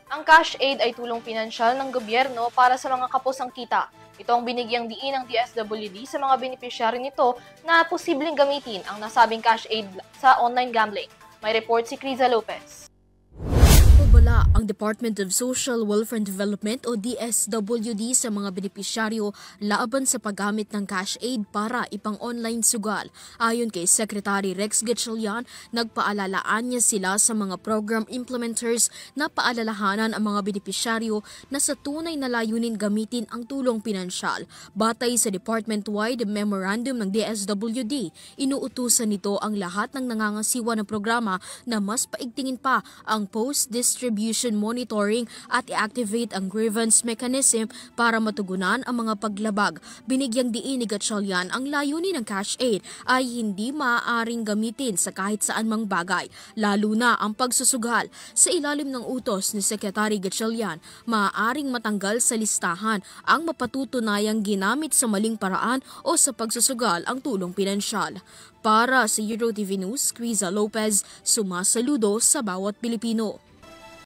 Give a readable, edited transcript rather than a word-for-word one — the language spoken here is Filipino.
Ang cash aid ay tulong pinansyal ng gobyerno para sa mga kapusang kita. Ito ang binigyang diin ng DSWD sa mga benepisyary nito na posibleng gamitin ang nasabing cash aid sa online gambling. May report si Criza Lopez. Bala ang Department of Social Welfare and Development o DSWD sa mga benepisyaryo laban sa paggamit ng cash aid para ipang online sugal. Ayon kay Secretary Rex Gatchalian, nagpaalalaan niya sila sa mga program implementers na paalalahanan ang mga benepisyaryo na sa tunay na layunin gamitin ang tulong pinansyal. Batay sa department-wide memorandum ng DSWD, inuutusan nito ang lahat ng nangangasiwa ng programa na mas paigtingin pa ang post-distribution monitoring at i-activate ang grievance mechanism para matugunan ang mga paglabag. Binigyang diin ni Gatchalian ang layunin ng cash aid ay hindi maaaring gamitin sa kahit saan mang bagay, lalo na ang pagsusugal. Sa ilalim ng utos ni Secretary Gatchalian, maaaring matanggal sa listahan ang mapatutunayang ginamit sa maling paraan o sa pagsusugal ang tulong pinansyal. Para sa EuroTV News, Criza Lopez, sumasaludo sa bawat Pilipino.